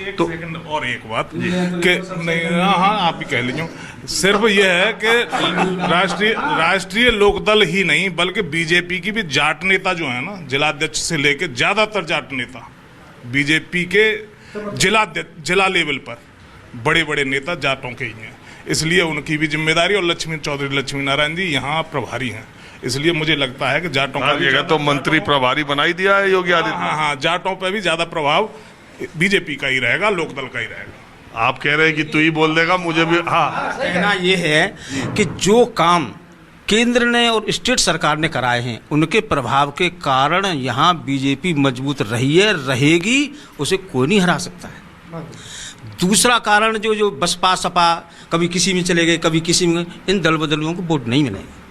एक सेकंड और एक बात कि नहीं, हाँ आप ही कह लीजिए, सिर्फ ये है कि राष्ट्रीय लोकदल ही नहीं बल्कि बीजेपी की भी जाट नेता जो है ना, जिलाध्यक्ष से लेके ज्यादातर जाट नेता बीजेपी के जिला लेवल पर बड़े बड़े नेता जाटों के ही हैं, इसलिए उनकी भी जिम्मेदारी, और चौधरी लक्ष्मी नारायण जी यहाँ प्रभारी हैं, इसलिए मुझे लगता है कि जाटों का जगह तो मंत्री प्रभारी बना ही दिया है योगी आदित्यनाथ। हाँ, जाटों पर भी ज्यादा प्रभाव बीजेपी का ही रहेगा, लोकदल का ही रहेगा। आप कह रहे हैं कि तू ही बोल देगा, मुझे भी हाँ कहना ये है कि जो काम केंद्र ने और स्टेट सरकार ने कराए हैं उनके प्रभाव के कारण यहाँ बीजेपी मजबूत रही है, रहेगी, उसे कोई नहीं हरा सकता है। दूसरा कारण जो बसपा सपा कभी किसी में चले गए कभी किसी में, इन दल बदलियों को वोट नहीं मिलेंगे।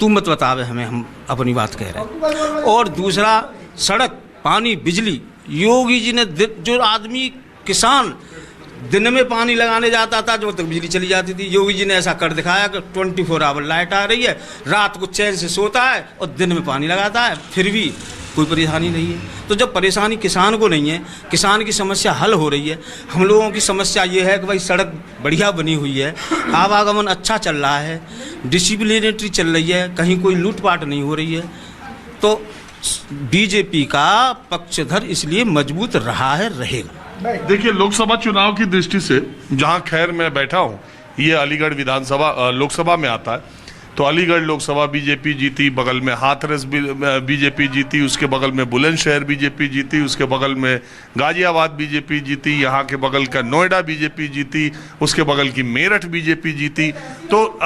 तू मत बतावे हमें, हम अपनी बात कह रहे हैं। और दूसरा, सड़क पानी बिजली, योगी जी ने जो आदमी किसान दिन में पानी लगाने जाता था जो तक बिजली चली जाती थी, योगी जी ने ऐसा कर दिखाया कि 24 आवर लाइट आ रही है, रात को चैन से सोता है और दिन में पानी लगाता है, फिर भी कोई परेशानी नहीं है। तो जब परेशानी किसान को नहीं है, किसान की समस्या हल हो रही है, हम लोगों की समस्या ये है कि भाई सड़क बढ़िया बनी हुई है, आवागमन अच्छा चल रहा है, डिसिप्लिनरी चल रही है, कहीं कोई लूटपाट नहीं हो रही है, तो बीजेपी का पक्षधर इसलिए मजबूत रहा है, रहेगा। देखिए, लोकसभा चुनाव की दृष्टि से जहां खैर मैं बैठा हूं, ये अलीगढ़ विधानसभा लोकसभा में आता है, तो अलीगढ़ लोकसभा बीजेपी जीती, बगल में हाथरस बीजेपी जीती, उसके बगल में बुलंदशहर बीजेपी जीती, उसके बगल में गाजियाबाद बीजेपी जीती, यहाँ के बगल का नोएडा बीजेपी जीती, उसके बगल की मेरठ बीजेपी जीती, तो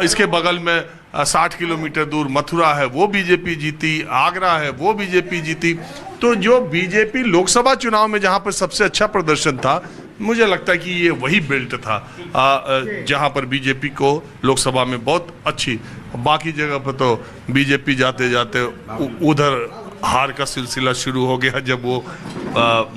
इसके बगल में 60 किलोमीटर दूर मथुरा है वो बीजेपी जीती, आगरा है वो बीजेपी जीती। तो जो बीजेपी लोकसभा चुनाव में जहाँ पर सबसे अच्छा प्रदर्शन था, मुझे लगता है कि ये वही बेल्ट था जहाँ पर बीजेपी को लोकसभा में बहुत अच्छी, बाकी जगह पर तो बीजेपी जाते जाते उधर हार का सिलसिला शुरू हो गया जब वो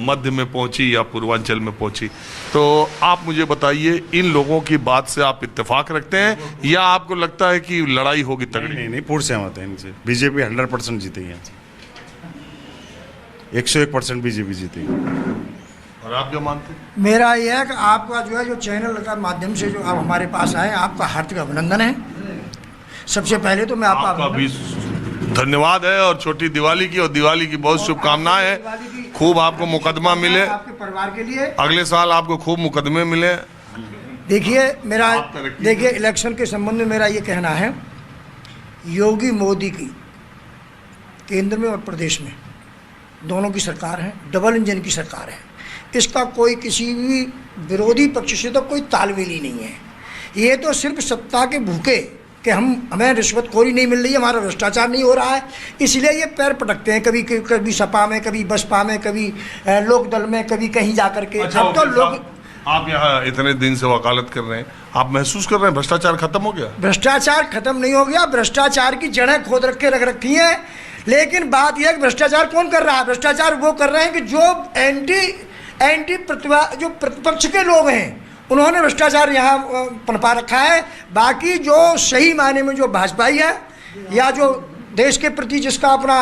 मध्य में पहुंची या पूर्वांचल में पहुंची। तो आप मुझे बताइए, इन लोगों की बात से आप इत्तेफाक रखते हैं या आपको लगता है कि लड़ाई होगी तगड़ी? नहीं, पूर्ण सहमत है इनसे। बीजेपी 100% जीतेगी, 101% बीजेपी जीतेगी। और आप क्या मानते हैं? मेरा यह है कि आपका जो है जो चैनल का माध्यम से जो आप हमारे पास आए, आपका हार्दिक अभिनंदन है। सबसे पहले तो मैं आपका भी धन्यवाद है, और छोटी दिवाली की और दिवाली की बहुत शुभकामनाएं हैं। खूब आपको मुकदमा मिले, आपके परिवार के लिए अगले साल आपको खूब मुकदमे मिले। देखिए इलेक्शन के संबंध में मेरा ये कहना है, योगी मोदी की केंद्र में और प्रदेश में दोनों की सरकार है, डबल इंजन की सरकार है। इसका कोई किसी भी विरोधी पक्ष से तो कोई तालमेल ही नहीं है। ये तो सिर्फ सत्ता के भूखे कि हमें रिश्वतखोरी नहीं मिल रही है, हमारा भ्रष्टाचार नहीं हो रहा है, इसलिए ये पैर पटकते हैं, कभी सपा में, कभी बसपा में, कभी लोकदल में, कभी कहीं जा करके। अच्छा, अब तो लोग, आप यहाँ इतने दिन से वकालत कर रहे हैं, आप महसूस कर रहे हैं भ्रष्टाचार खत्म हो गया? भ्रष्टाचार खत्म नहीं हो गया, भ्रष्टाचार की जड़ें खोद रख रखी हैं। लेकिन बात यह है कि भ्रष्टाचार कौन कर रहा है? भ्रष्टाचार वो कर रहे हैं कि जो एंटी प्रतिपक्ष के लोग हैं, उन्होंने भ्रष्टाचार यहाँ पनपा रखा है। बाकी जो सही मायने में जो भाजपाई है या जो देश के प्रति जिसका अपना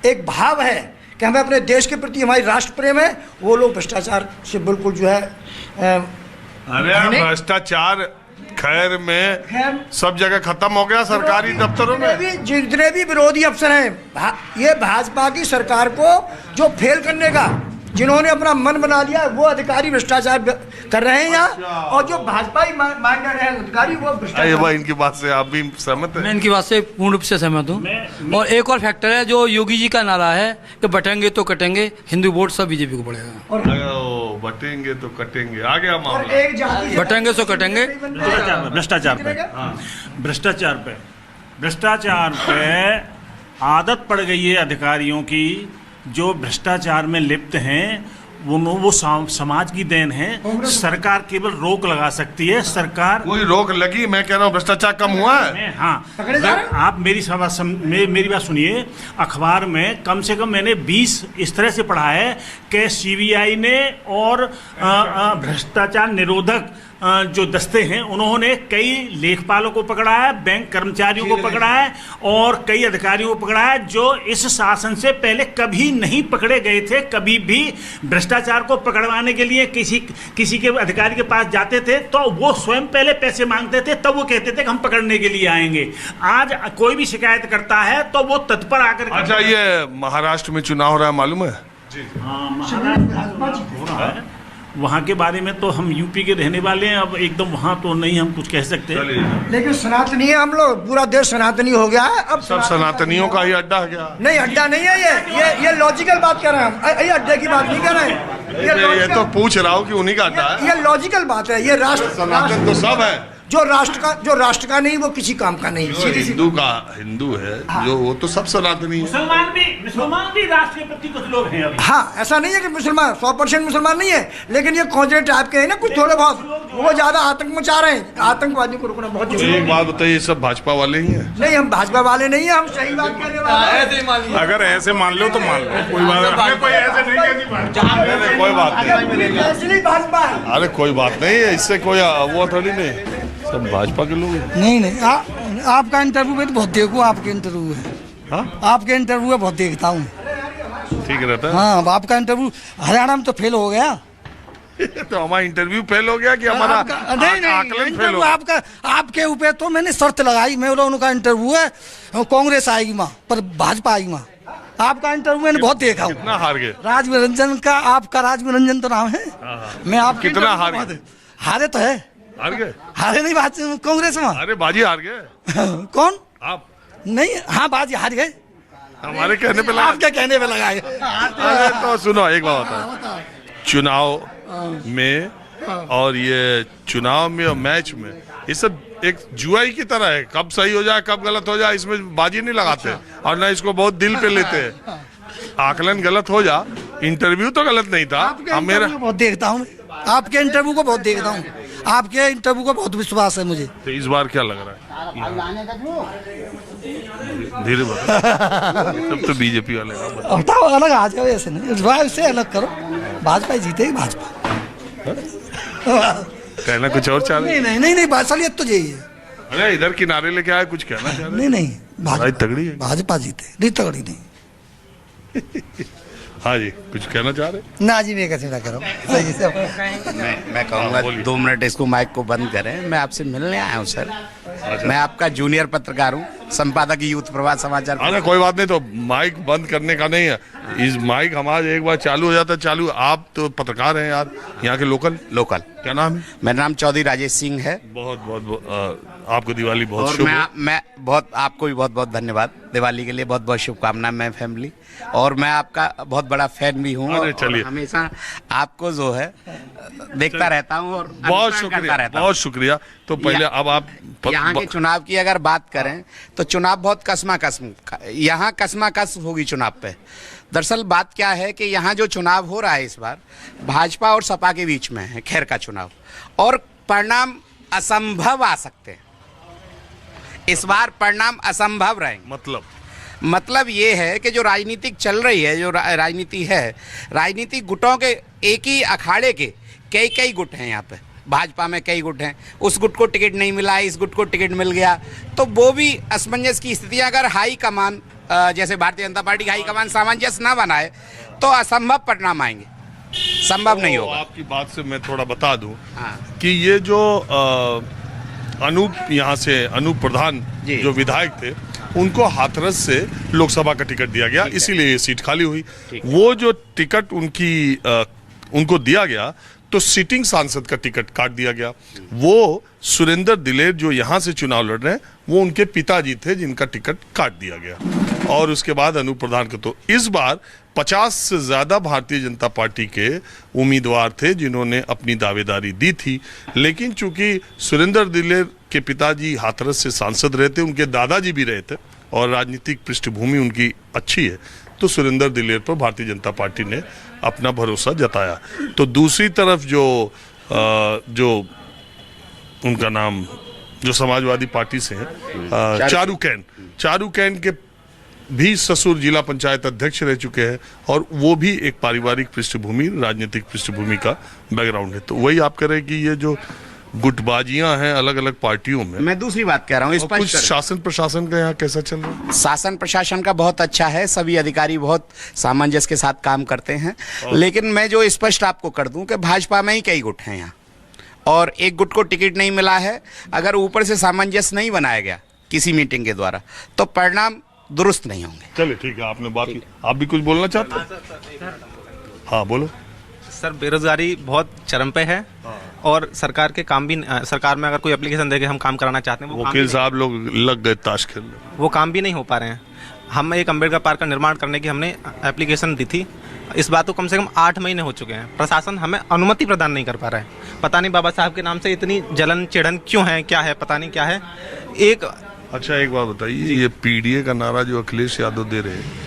एक भाव है कि हमें अपने देश के प्रति हमारी राष्ट्र प्रेम है, वो लोग भ्रष्टाचार से बिल्कुल जो है अरे भ्रष्टाचार खैर में सब जगह खत्म हो गया, सरकारी दफ्तरों में जितने भी विरोधी अफसर हैं, ये भाजपा की सरकार को जो फेल करने का जिन्होंने अपना मन बना लिया, वो अधिकारी भ्रष्टाचार कर रहे हैं यहाँ, और जो भाजपा ही मानकर रहे हैं अधिकारी वो भ्रष्टाचार। इनकी बात से आप भी सहमत हैं? मैं इनकी बात से पूर्ण रूप से सहमत हूँ। और एक और फैक्टर है जो योगी जी का नारा है कि बटेंगे तो कटेंगे, हिंदू वोट सब बीजेपी को पड़ेगा। बटेंगे तो कटेंगे, आ गया मामला। बटेंगे तो कटेंगे। भ्रष्टाचार पे आदत पड़ गई है अधिकारियों की, जो भ्रष्टाचार में लिप्त हैं, वो समाज की देन है। सरकार केवल रोक लगा सकती है। सरकार कोई रोक लगी? मैं कह रहा हूँ भ्रष्टाचार कम हुआ है। हाँ, आप मेरी बात सुनिए। अखबार में कम से कम मैंने 20 इस तरह से पढ़ा है कि सीबीआई ने और भ्रष्टाचार निरोधक जो दस्ते हैं उन्होंने कई लेखपालों को पकड़ा है, बैंक कर्मचारियों को पकड़ा है और कई अधिकारियों को पकड़ा है जो इस शासन से पहले कभी नहीं पकड़े गए थे। कभी भी भ्रष्टाचार को पकड़वाने के लिए किसी के अधिकारी के पास जाते थे तो वो स्वयं पहले पैसे मांगते थे, तब वो कहते थे कि हम पकड़ने के लिए आएंगे। आज कोई भी शिकायत करता है तो वो तत्पर आकर। अच्छा, ये महाराष्ट्र में चुनाव हो रहा है, मालूम है? हाँ, महाराष्ट्र हो रहा है। वहाँ के बारे में तो हम यूपी के रहने वाले हैं, अब एकदम वहाँ तो नहीं हम कुछ कह सकते। लेकिन सनातनी है हम लोग, पूरा देश सनातनी हो गया है। अब सब सनातनियों का ही अड्डा है क्या? नहीं, अड्डा नहीं है ये लॉजिकल बात कर रहे हैं हम, ये अड्डे की बात नहीं कर रहे हैं। ये तो पूछ रहा हूँ कि उन्हीं का अड्डा है। ये लॉजिकल बात है। ये सनातन तो सब है, जो राष्ट्र का नहीं वो किसी काम का नहीं। हिंदू है जो, वो तो सब सनातनी है। मुसलमान भी राष्ट्र के प्रति कुछ लोग हैं अभी। हाँ, ऐसा नहीं है कि मुसलमान 100% मुसलमान नहीं है, लेकिन ये कौजरे टाइप के हैं ना कुछ थोड़े बहुत, वो ज्यादा आतंक मचा रहे हैं। आतंकवादियों को रोकना बहुत जरूरी है। एक बात बताइए, सब भाजपा वाले ही हैं? नहीं, हम भाजपा वाले नहीं है, हम सही बात कहने वाले हैं। अगर ऐसे मान लो तो मान लो, कोई बात कोई ऐसे नहीं कहती कोई बात नहीं। भाजपा है। अरे कोई बात नहीं है, इससे कोई वो थोड़ी नहीं, सब भाजपा के लोग हैं। नहीं, आपका इंटरव्यू में तो बहुत देखो, आपके इंटरव्यू है। हाँ? आपके इंटरव्यू में बहुत देखता हूँ। ठीक रहता है। हाँ, आपका इंटरव्यू हरियाणा में तो फेल हो गया। तो हमारा इंटरव्यू फेल हो गया कि हमारा आकलन फेल हो गया? आपका, आपके ऊपर तो मैंने शर्त लगाई, मैं बोला उनका इंटरव्यू है, कांग्रेस आएगी वहाँ पर भाजपा आएगी वहाँ। आपका इंटरव्यू मैंने बहुत देखा हूँ। कितना हार गए? राजनिरंजन का, आपका राजनिरंजन तो नाम है। मैं आप कितना हार गए? हारे तो है। हार गए? हारे नहीं, बात कांग्रेस में। अरे बाजी हार गए। कौन? आप? नहीं, हाँ, बाजी हार गए। हमारे कहने पे लगा। आपके कहने पे लगाए। अरे तो सुनो, एक बात होता है चुनाव में, और ये चुनाव में और मैच में ये सब एक जुआई की तरह है, कब सही हो जाए कब गलत हो जाए इसमें बाजी नहीं लगाते और ना इसको बहुत दिल पे लेते हैं। आकलन गलत हो जा, इंटरव्यू तो गलत नहीं था। मेरा बहुत देखता हूँ, आपके इंटरव्यू को बहुत देखता हूँ, आपके इंटरव्यू को बहुत विश्वास है मुझे। तो इस बार क्या लग रहा है? धीरे बता। तब तो बीजेपी वाले हटाओ, अलग आ जाओ, ऐसे नहीं, इस बार से अलग करो। भाजपा ही जीतेगी, भाजपा। कहना कुछ और चाह रहे? नहीं, बासलियत तो यही है। अरे इधर किनारे लेके आए, कुछ कहना चाह रहे? नहीं, भाजपा तगड़ी है, भाजपा जीते, नहीं तगड़ी नहीं। हाँ जी, कुछ कहना चाह रहे? ना जी, मैं कैसे ना करूँ, सही से। मैं कहूँगा 2 मिनट इसको माइक को बंद करें। मैं आपसे मिलने आया हूँ सर। मैं आपका जूनियर पत्रकार हूँ, संपादक यूथ प्रभात समाचार। अरे कोई बात नहीं, तो माइक बंद करने का नहीं है, इस माइक हमारा एक बार चालू हो जाता है चालू। आप तो पत्रकार हैं यार, यहाँ के लोकल। क्या नाम है? मेरा नाम चौधरी राजेश सिंह है। बहुत आपको दिवाली बहुत शुभ। मैं बहुत आपको भी बहुत धन्यवाद। दिवाली के लिए बहुत शुभकामनाएं, मैं फैमिली, और मैं आपका बहुत बड़ा फैन भी हूँ और हमेशा आपको जो है देखता रहता हूँ और बहुत शुक्रिया। तो पहले अब आप यहाँ के चुनाव की अगर बात करें तो चुनाव बहुत कसमाकस, यहाँ कसमाकस होगी चुनाव पे। दरअसल बात क्या है कि यहाँ जो चुनाव हो रहा है इस बार भाजपा और सपा के बीच में है, खैर का चुनाव, और परिणाम असंभव आ सकते हैं। इस बार परिणाम असंभव रहेंगे। मतलब ये है कि जो राजनीतिक चल रही है, जो राजनीति है, राजनीतिक गुटों के एक ही अखाड़े के कई गुट हैं यहाँ पे। भाजपा में कई गुट हैं, उस गुट को टिकट नहीं मिला, इस गुट को टिकट मिल गया, तो वो भी असमंजस की स्थितियाँ अगर हाई कमान, जैसे भारतीय जनता पार्टी की हाई कमान सामंजस्य ना बनाए तो असंभव परिणाम आएंगे, संभव नहीं होगा। आपकी बात से मैं थोड़ा बता दूं कि ये जो अनूप प्रधान जो विधायक थे, उनको हाथरस से लोकसभा का टिकट दिया गया, इसीलिए ये सीट खाली हुई। वो जो टिकट उनको दिया गया तो सिटिंग सांसद का टिकट काट दिया गया। वो सुरेंद्र दिलेर जो यहाँ से चुनाव लड़ रहे हैं, वो उनके पिताजी थे जिनका टिकट काट दिया गया। और उसके बाद अनूप प्रधान को, तो इस बार 50 से ज्यादा भारतीय जनता पार्टी के उम्मीदवार थे जिन्होंने अपनी दावेदारी दी थी, लेकिन चूंकि सुरेंद्र दिलेर के पिताजी हाथरस से सांसद रहे थे, उनके दादाजी भी रहे थे और राजनीतिक पृष्ठभूमि उनकी अच्छी है, तो सुरेंद्र दिलेर पर भारतीय जनता पार्टी ने अपना भरोसा जताया। तो दूसरी तरफ जो उनका नाम जो समाजवादी पार्टी से है, चारू कैन के भी ससुर जिला पंचायत अध्यक्ष रह चुके हैं और वो भी एक पारिवारिक पृष्ठभूमि, राजनीतिक पृष्ठभूमि का बैकग्राउंड है। तो वही आप कह रहे हैं कि ये जो गुटबाजियां हैं अलग अलग पार्टियों में। मैं दूसरी बात कह रहा हूँ, और कुछ शासन प्रशासन का यहाँ कैसा चल रहा है? शासन प्रशासन का बहुत अच्छा है, सभी अधिकारी बहुत सामंजस्य के साथ काम करते हैं। लेकिन मैं जो स्पष्ट आपको कर दूं कि भाजपा में ही कई गुट हैं यहाँ, और एक गुट को टिकट नहीं मिला है। अगर ऊपर से सामंजस्य नहीं बनाया गया किसी मीटिंग के द्वारा तो परिणाम दुरुस्त नहीं होंगे। चलिए ठीक है, आपने बात की। आप भी कुछ बोलना चाहते हैं? हाँ बोलो सर। बेरोजगारी बहुत चरम पे है और सरकार के काम भी, सरकार में अगर कोई एप्लीकेशन देके हम काम कराना चाहते हैं, वो वकील साहब लोग लग गए ताश खेलने, वो काम भी नहीं हो पा रहे हैं। हम एक अम्बेडकर पार्क का निर्माण करने की हमने एप्लीकेशन दी थी, इस बात को कम से कम 8 महीने हो चुके हैं। प्रशासन हमें अनुमति प्रदान नहीं कर पा रहा है। पता नहीं बाबा साहब के नाम से इतनी जलन चिड़न क्यों है, क्या है, पता नहीं क्या है। एक अच्छा एक बात बताइए, ये पीडीए का नारा जो अखिलेश यादव दे रहे हैं,